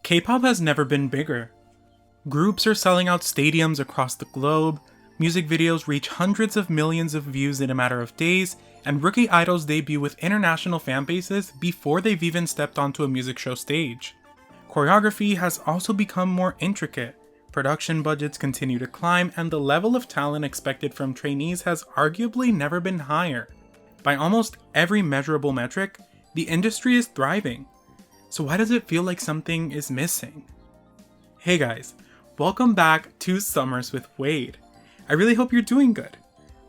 K-pop has never been bigger. Groups are selling out stadiums across the globe, music videos reach hundreds of millions of views in a matter of days, and rookie idols debut with international fan bases before they've even stepped onto a music show stage. Choreography has also become more intricate, production budgets continue to climb, and the level of talent expected from trainees has arguably never been higher. By almost every measurable metric, the industry is thriving. So why does it feel like something is missing? Hey guys, welcome back to Summers with Wayde. I really hope you're doing good.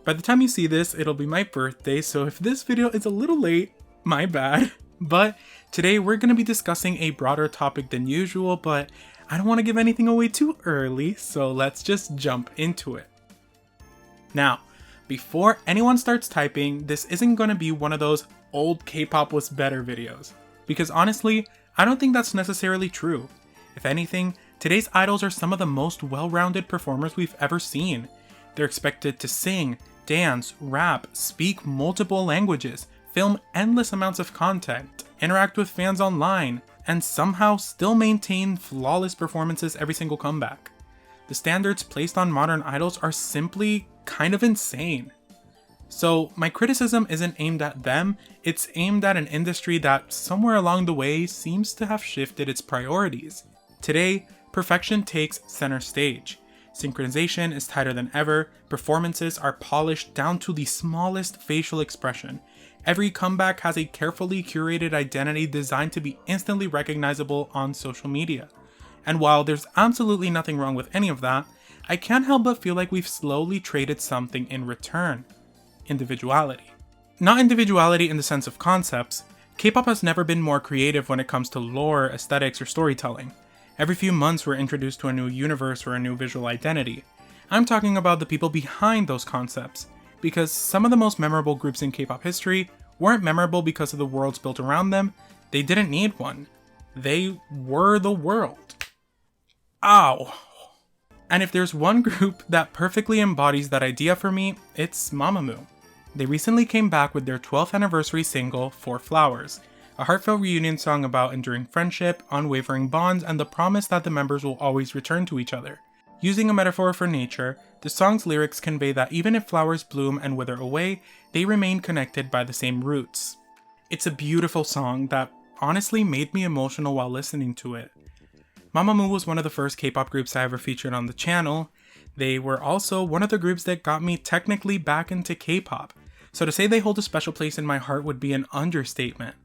By the time you see this, it'll be my birthday, so if this video is a little late, my bad. But today we're going to be discussing a broader topic than usual, but I don't want to give anything away too early, so let's just jump into it. Now, before anyone starts typing, this isn't going to be one of those old K-pop was better videos. Because honestly, I don't think that's necessarily true. If anything, today's idols are some of the most well-rounded performers we've ever seen. They're expected to sing, dance, rap, speak multiple languages, film endless amounts of content, interact with fans online, and somehow still maintain flawless performances every single comeback. The standards placed on modern idols are simply kind of insane. So my criticism isn't aimed at them, it's aimed at an industry that somewhere along the way seems to have shifted its priorities. Today, perfection takes center stage. Synchronization is tighter than ever, performances are polished down to the smallest facial expression. Every comeback has a carefully curated identity designed to be instantly recognizable on social media. And while there's absolutely nothing wrong with any of that, I can't help but feel like we've slowly traded something in return. Individuality. Not individuality in the sense of concepts. K-pop has never been more creative when it comes to lore, aesthetics, or storytelling. Every few months we're introduced to a new universe or a new visual identity. I'm talking about the people behind those concepts, because some of the most memorable groups in K-pop history weren't memorable because of the worlds built around them. They didn't need one. They were the world. Ow. And if there's one group that perfectly embodies that idea for me, it's Mamamoo. They recently came back with their 12th anniversary single, Four Flowers, a heartfelt reunion song about enduring friendship, unwavering bonds, and the promise that the members will always return to each other. Using a metaphor for nature, the song's lyrics convey that even if flowers bloom and wither away, they remain connected by the same roots. It's a beautiful song that honestly made me emotional while listening to it. Mamamoo was one of the first K-pop groups I ever featured on the channel. They were also one of the groups that got me technically back into K-pop, so to say they hold a special place in my heart would be an understatement.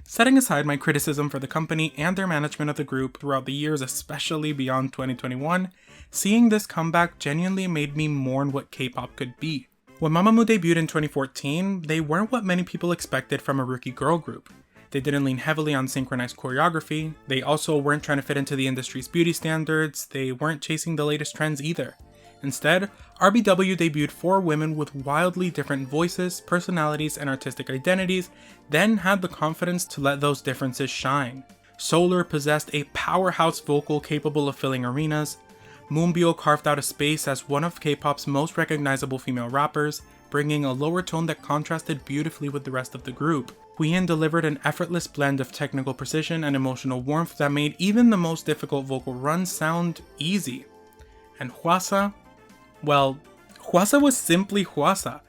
Setting aside my criticism for the company and their management of the group throughout the years, especially beyond 2021, seeing this comeback genuinely made me mourn what K-pop could be. When Mamamoo debuted in 2014, they weren't what many people expected from a rookie girl group. They didn't lean heavily on synchronized choreography, they also weren't trying to fit into the industry's beauty standards, they weren't chasing the latest trends either. Instead, RBW debuted 4 women with wildly different voices, personalities, and artistic identities, then had the confidence to let those differences shine. Solar possessed a powerhouse vocal capable of filling arenas. Moonbyul carved out a space as one of K-pop's most recognizable female rappers, bringing a lower tone that contrasted beautifully with the rest of the group. Wheein delivered an effortless blend of technical precision and emotional warmth that made even the most difficult vocal runs sound easy. And Hwasa? Well, Hwasa was simply Hwasa.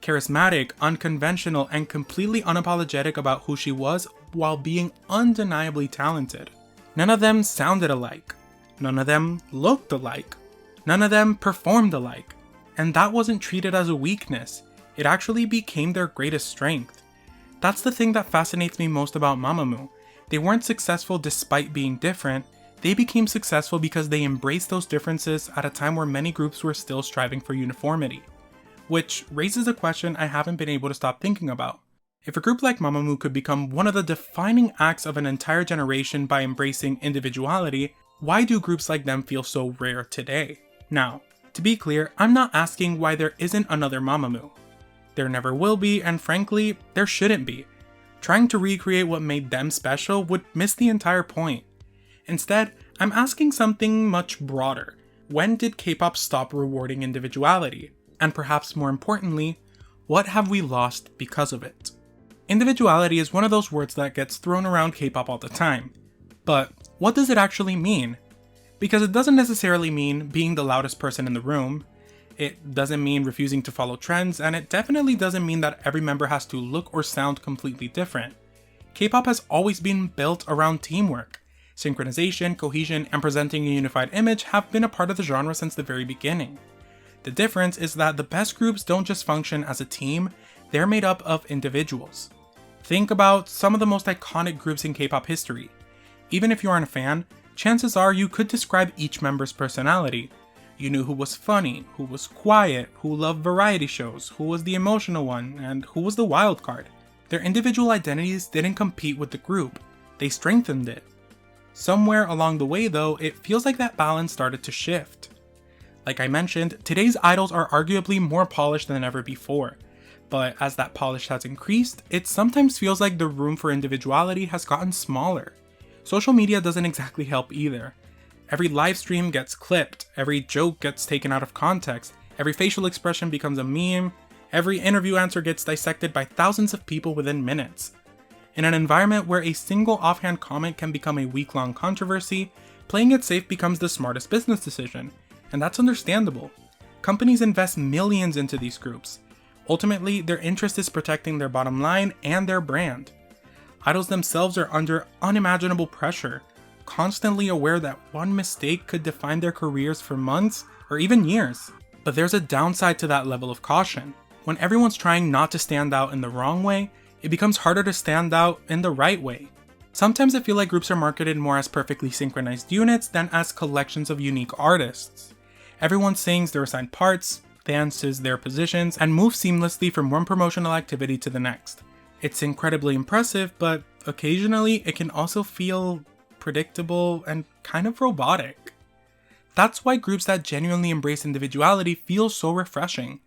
Charismatic, unconventional, and completely unapologetic about who she was while being undeniably talented. None of them sounded alike. None of them looked alike. None of them performed alike. And that wasn't treated as a weakness. It actually became their greatest strength. That's the thing that fascinates me most about Mamamoo. They weren't successful despite being different. They became successful because they embraced those differences at a time where many groups were still striving for uniformity. Which raises a question I haven't been able to stop thinking about. If a group like Mamamoo could become one of the defining acts of an entire generation by embracing individuality, why do groups like them feel so rare today? Now, to be clear, I'm not asking why there isn't another Mamamoo. There never will be, and frankly, there shouldn't be. Trying to recreate what made them special would miss the entire point. Instead, I'm asking something much broader. When did K-pop stop rewarding individuality? And perhaps more importantly, what have we lost because of it? Individuality is one of those words that gets thrown around K-pop all the time. But what does it actually mean? Because it doesn't necessarily mean being the loudest person in the room, it doesn't mean refusing to follow trends, and it definitely doesn't mean that every member has to look or sound completely different. K-pop has always been built around teamwork. Synchronization, cohesion, and presenting a unified image have been a part of the genre since the very beginning. The difference is that the best groups don't just function as a team, they're made up of individuals. Think about some of the most iconic groups in K-pop history. Even if you aren't a fan, chances are you could describe each member's personality. You knew who was funny, who was quiet, who loved variety shows, who was the emotional one, and who was the wild card. Their individual identities didn't compete with the group, they strengthened it. Somewhere along the way though, it feels like that balance started to shift. Like I mentioned, today's idols are arguably more polished than ever before, but as that polish has increased, it sometimes feels like the room for individuality has gotten smaller. Social media doesn't exactly help either. Every live stream gets clipped, every joke gets taken out of context, every facial expression becomes a meme, every interview answer gets dissected by thousands of people within minutes. In an environment where a single offhand comment can become a week-long controversy, playing it safe becomes the smartest business decision, and that's understandable. Companies invest millions into these groups. Ultimately, their interest is protecting their bottom line and their brand. Idols themselves are under unimaginable pressure, constantly aware that one mistake could define their careers for months or even years. But there's a downside to that level of caution. When everyone's trying not to stand out in the wrong way, it becomes harder to stand out in the right way. Sometimes I feel like groups are marketed more as perfectly synchronized units than as collections of unique artists. Everyone sings their assigned parts, dances their positions, and moves seamlessly from one promotional activity to the next. It's incredibly impressive, but occasionally it can also feel predictable and kind of robotic. That's why groups that genuinely embrace individuality feel so refreshing.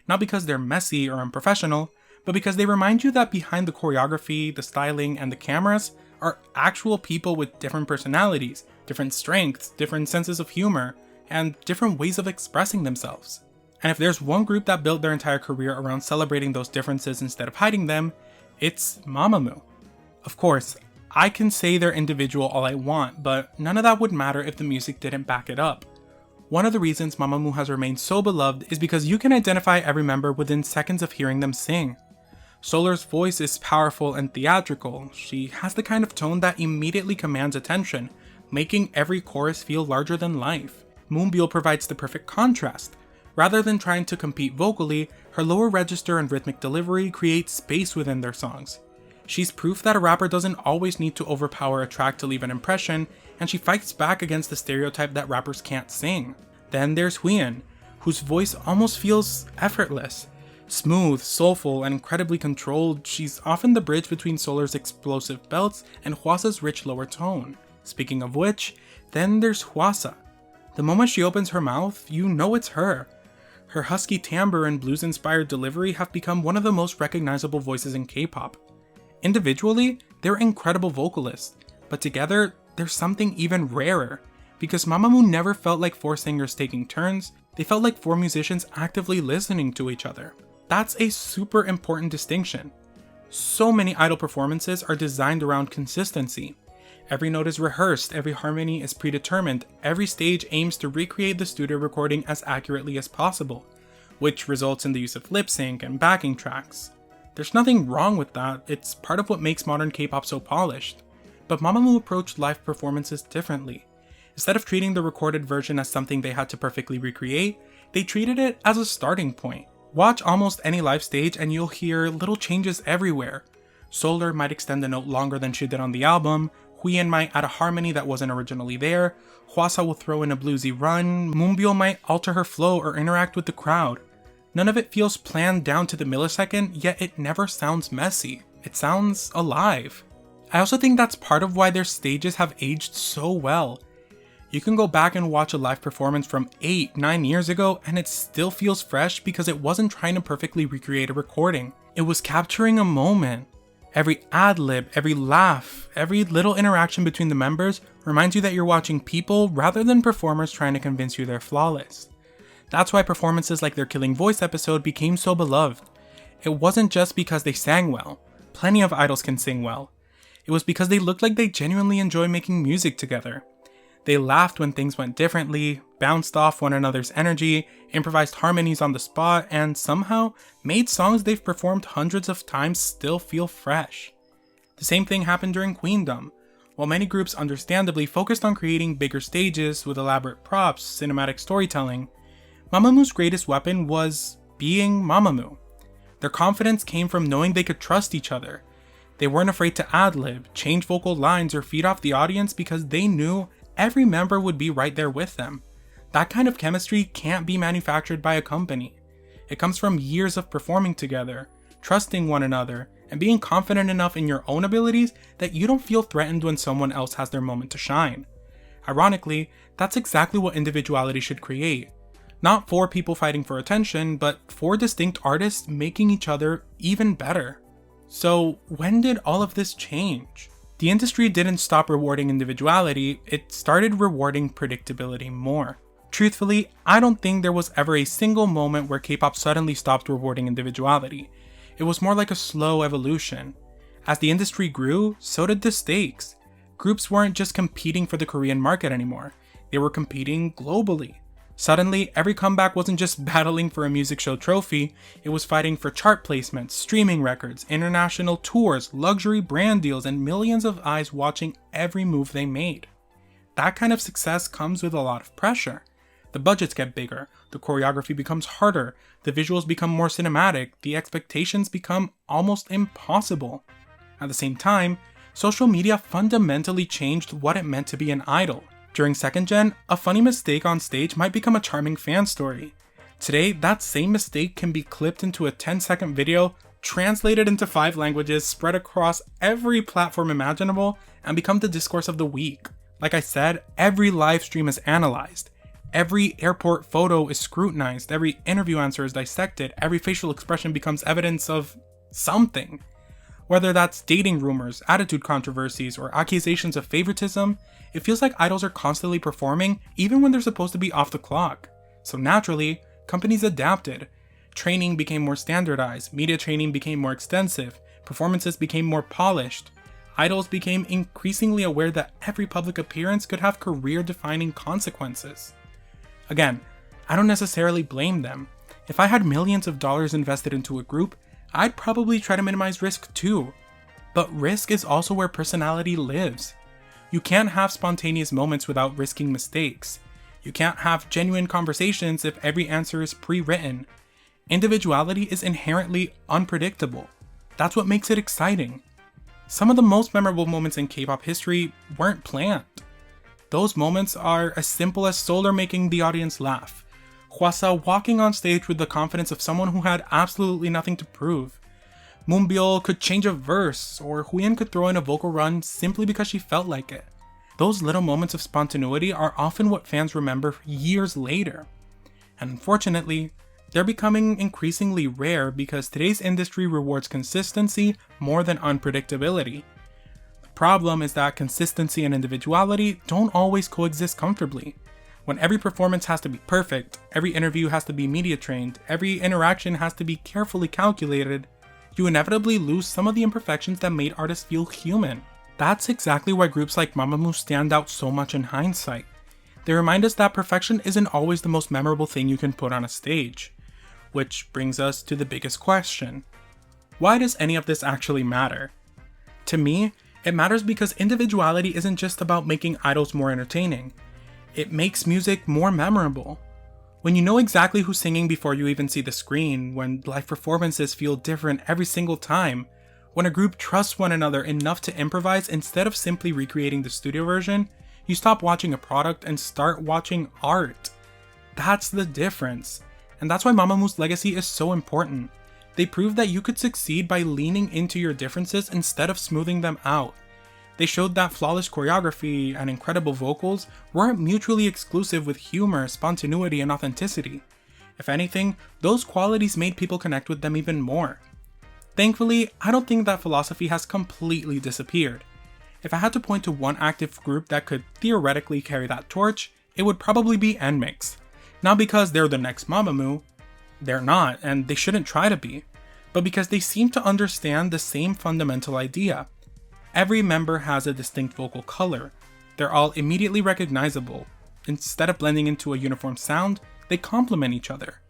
Not because they're messy or unprofessional, but because they remind you that behind the choreography, the styling, and the cameras are actual people with different personalities, different strengths, different senses of humor, and different ways of expressing themselves. And if there's one group that built their entire career around celebrating those differences instead of hiding them, it's Mamamoo. Of course, I can say they're individual all I want, but none of that would matter if the music didn't back it up. One of the reasons Mamamoo has remained so beloved is because you can identify every member within seconds of hearing them sing. Solar's voice is powerful and theatrical. She has the kind of tone that immediately commands attention, making every chorus feel larger than life. Moonbyul provides the perfect contrast. Rather than trying to compete vocally, her lower register and rhythmic delivery create space within their songs. She's proof that a rapper doesn't always need to overpower a track to leave an impression, and she fights back against the stereotype that rappers can't sing. Then there's Wheein, whose voice almost feels effortless. Smooth, soulful, and incredibly controlled, she's often the bridge between Solar's explosive belts and Hwasa's rich lower tone. Speaking of which, then there's Hwasa. The moment she opens her mouth, you know it's her. Her husky timbre and blues-inspired delivery have become one of the most recognizable voices in K-pop. Individually, they're incredible vocalists, but together, there's something even rarer. Because Mamamoo never felt like four singers taking turns, they felt like four musicians actively listening to each other. That's a super important distinction. So many idol performances are designed around consistency. Every note is rehearsed, every harmony is predetermined, every stage aims to recreate the studio recording as accurately as possible, which results in the use of lip sync and backing tracks. There's nothing wrong with that, it's part of what makes modern K-pop so polished. But Mamamoo approached live performances differently. Instead of treating the recorded version as something they had to perfectly recreate, they treated it as a starting point. Watch almost any live stage and you'll hear little changes everywhere. Solar might extend a note longer than she did on the album, Wheein might add a harmony that wasn't originally there, Hwasa will throw in a bluesy run, Moonbyul might alter her flow or interact with the crowd. None of it feels planned down to the millisecond, yet it never sounds messy. It sounds alive. I also think that's part of why their stages have aged so well. You can go back and watch a live performance from 8-9 years ago and it still feels fresh because it wasn't trying to perfectly recreate a recording. It was capturing a moment. Every ad-lib, every laugh, every little interaction between the members reminds you that you're watching people rather than performers trying to convince you they're flawless. That's why performances like their Killing Voice episode became so beloved. It wasn't just because they sang well. Plenty of idols can sing well. it was because they looked like they genuinely enjoy making music together. They laughed when things went differently, bounced off one another's energy, improvised harmonies on the spot, and somehow made songs they've performed hundreds of times still feel fresh. The same thing happened during Queendom. While many groups understandably focused on creating bigger stages with elaborate props, cinematic storytelling, Mamamoo's greatest weapon was being Mamamoo. Their confidence came from knowing they could trust each other. They weren't afraid to ad-lib, change vocal lines, or feed off the audience because they knew every member would be right there with them. That kind of chemistry can't be manufactured by a company. It comes from years of performing together, trusting one another, and being confident enough in your own abilities that you don't feel threatened when someone else has their moment to shine. Ironically, that's exactly what Individuality should create. Not 4 people fighting for attention, but 4 distinct artists making each other even better. So when did all of this change? The industry didn't stop rewarding individuality, it started rewarding predictability more. Truthfully, I don't think there was ever a single moment where K-pop suddenly stopped rewarding individuality. It was more like a slow evolution. As the industry grew, so did the stakes. Groups weren't just competing for the Korean market anymore, they were competing globally. Suddenly, every comeback wasn't just battling for a music show trophy, it was fighting for chart placements, streaming records, international tours, luxury brand deals, and millions of eyes watching every move they made. That kind of success comes with a lot of pressure. The budgets get bigger, the choreography becomes harder, the visuals become more cinematic, the expectations become almost impossible. At the same time, social media fundamentally changed what it meant to be an idol. During second gen, a funny mistake on stage might become a charming fan story. Today, that same mistake can be clipped into a 10-second video, translated into 5 languages, spread across every platform imaginable, and become the discourse of the week. Like I said, every live stream is analyzed. Every airport photo is scrutinized, every interview answer is dissected, every facial expression becomes evidence of something. Whether that's dating rumors, attitude controversies, or accusations of favoritism, it feels like idols are constantly performing even when they're supposed to be off the clock. So naturally, companies adapted. Training became more standardized, media training became more extensive, performances became more polished. Idols became increasingly aware that every public appearance could have career-defining consequences. Again, I don't necessarily blame them. If I had millions of dollars invested into a group, I'd probably try to minimize risk too. But risk is also where personality lives. You can't have spontaneous moments without risking mistakes. You can't have genuine conversations if every answer is pre-written. Individuality is inherently unpredictable. That's what makes it exciting. Some of the most memorable moments in K-pop history weren't planned. Those moments are as simple as Solar making the audience laugh, Hwasa walking on stage with the confidence of someone who had absolutely nothing to prove, Moonbyul could change a verse, or Wheein could throw in a vocal run simply because she felt like it. Those little moments of spontaneity are often what fans remember years later. And unfortunately, they're becoming increasingly rare because today's industry rewards consistency more than unpredictability. The problem is that consistency and individuality don't always coexist comfortably. When every performance has to be perfect, every interview has to be media trained, every interaction has to be carefully calculated, you inevitably lose some of the imperfections that made artists feel human. That's exactly why groups like Mamamoo stand out so much in hindsight. They remind us that perfection isn't always the most memorable thing you can put on a stage. Which brings us to the biggest question. Why does any of this actually matter? To me, it matters because individuality isn't just about making idols more entertaining. It makes music more memorable. When you know exactly who's singing before you even see the screen, when live performances feel different every single time, when a group trusts one another enough to improvise instead of simply recreating the studio version, you stop watching a product and start watching art. That's the difference. And that's why Mamamoo's legacy is so important. They proved that you could succeed by leaning into your differences instead of smoothing them out. They showed that flawless choreography and incredible vocals weren't mutually exclusive with humor, spontaneity, and authenticity. If anything, those qualities made people connect with them even more. Thankfully, I don't think that philosophy has completely disappeared. If I had to point to one active group that could theoretically carry that torch, it would probably be NMIXX. Not because they're the next Mamamoo, they're not, and they shouldn't try to be, but because they seem to understand the same fundamental idea. every member has a distinct vocal color. They're all immediately recognizable. Instead of blending into a uniform sound, they complement each other.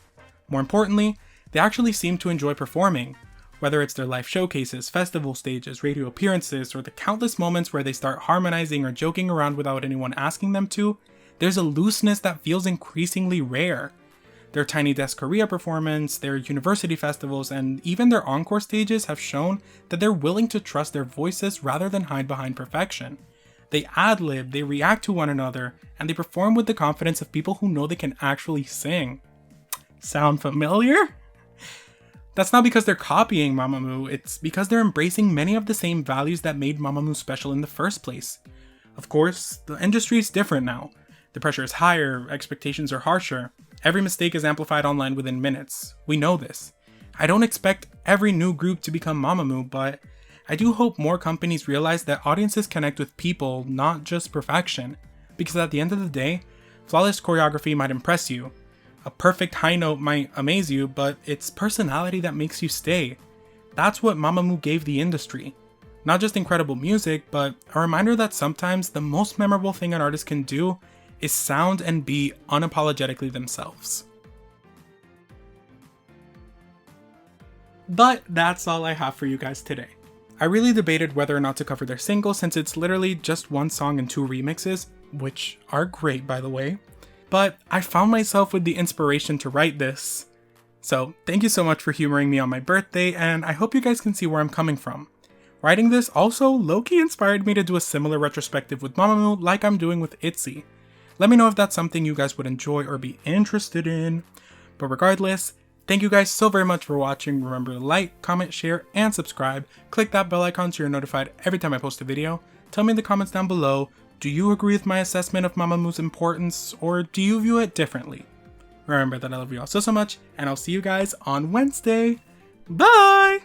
More importantly, they actually seem to enjoy performing. Whether it's their live showcases, festival stages, radio appearances, or the countless moments where they start harmonizing or joking around without anyone asking them to, there's a looseness that feels increasingly rare. Their Tiny Desk Korea performance, their university festivals, and even their encore stages have shown that they're willing to trust their voices rather than hide behind perfection. They ad-lib, they react to one another, and they perform with the confidence of people who know they can actually sing. Sound familiar? That's not because they're copying Mamamoo, it's because they're embracing many of the same values that made Mamamoo special in the first place. Of course, the industry is different now. The pressure is higher, expectations are harsher. Every mistake is amplified online within minutes. We know this. I don't expect every new group to become Mamamoo, but I do hope more companies realize that audiences connect with people, not just perfection. Because at the end of the day, flawless choreography might impress you. A perfect high note might amaze you, but it's personality that makes you stay. That's what Mamamoo gave the industry. Not just incredible music, but a reminder that sometimes the most memorable thing an artist can do is sound and be unapologetically themselves. But that's all I have for you guys today. I really debated whether or not to cover their single since it's literally just one song and 2 remixes, which are great by the way. But I found myself with the inspiration to write this. So thank you so much for humoring me on my birthday, and I hope you guys can see where I'm coming from. Writing this also low-key inspired me to do a similar retrospective with Mamamoo like I'm doing with ITZY. Let me know if that's something you guys would enjoy or be interested in. But regardless, thank you guys so very much for watching. Remember to like, comment, share, and subscribe. Click that bell icon so you're notified every time I post a video. Tell me in the comments down below, do you agree with my assessment of Mamamoo's importance, or do you view it differently? Remember that I love you all so much, and I'll see you guys on Wednesday. Bye!